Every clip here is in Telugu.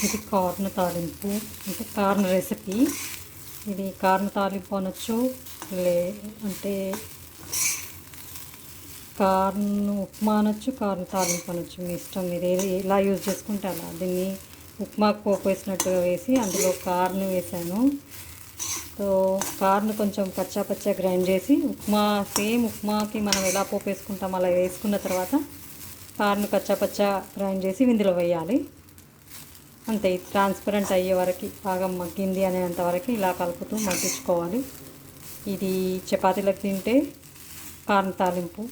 ఇది కార్న్ తాలింపు, అంటే కార్న్ రెసిపీ. ఇది కార్న్ తాలింపు అనొచ్చు, అంటే కార్న్ ఉప్మా అనొచ్చు, కార్న్ తాలింపు అనొచ్చు. మీ ఇష్టం, మీరు ఏది ఎలా యూజ్ చేసుకుంటే అలా. దీన్ని ఉప్మాకు పోపు వేసినట్టుగా వేసి అందులో కార్న్ వేసాను. సో కార్న్ కొంచెం పచ్చా గ్రైండ్ చేసి సేమ్ ఉప్మాకి మనం ఎలా పోపు వేసుకుంటాం అలా వేసుకున్న తర్వాత కార్న్ పచ్చా గ్రైండ్ చేసి ఇందులో వేయాలి. అంతే. ట్రాన్స్పరెంట్ అయ్యే వరకు, బాగా మగ్గింది అనేంత వరకు ఇలా కలుపుతూ మగ్గించుకోవాలి. ఇది చపాతీలకు తింటే కార్న్ తాలింపు,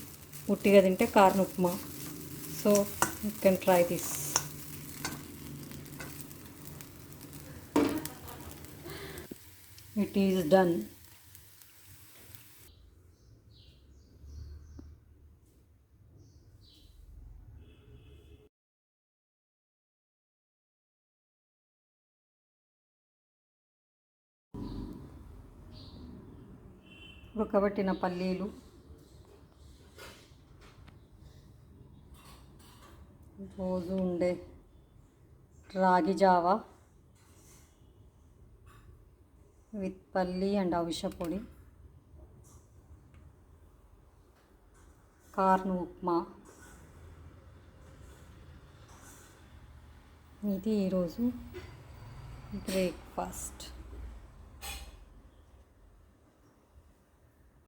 ఉట్టిగా తింటే corn upma. So you can try this. It is done. ఉడకబెట్టిన పల్లీలు, రోజు ఉండే రాగి జావా విత్ పల్లి అండ్ అవిసె పొడి, కార్న్ ఉప్మా. ఇది ఈరోజు బ్రేక్ఫాస్ట్.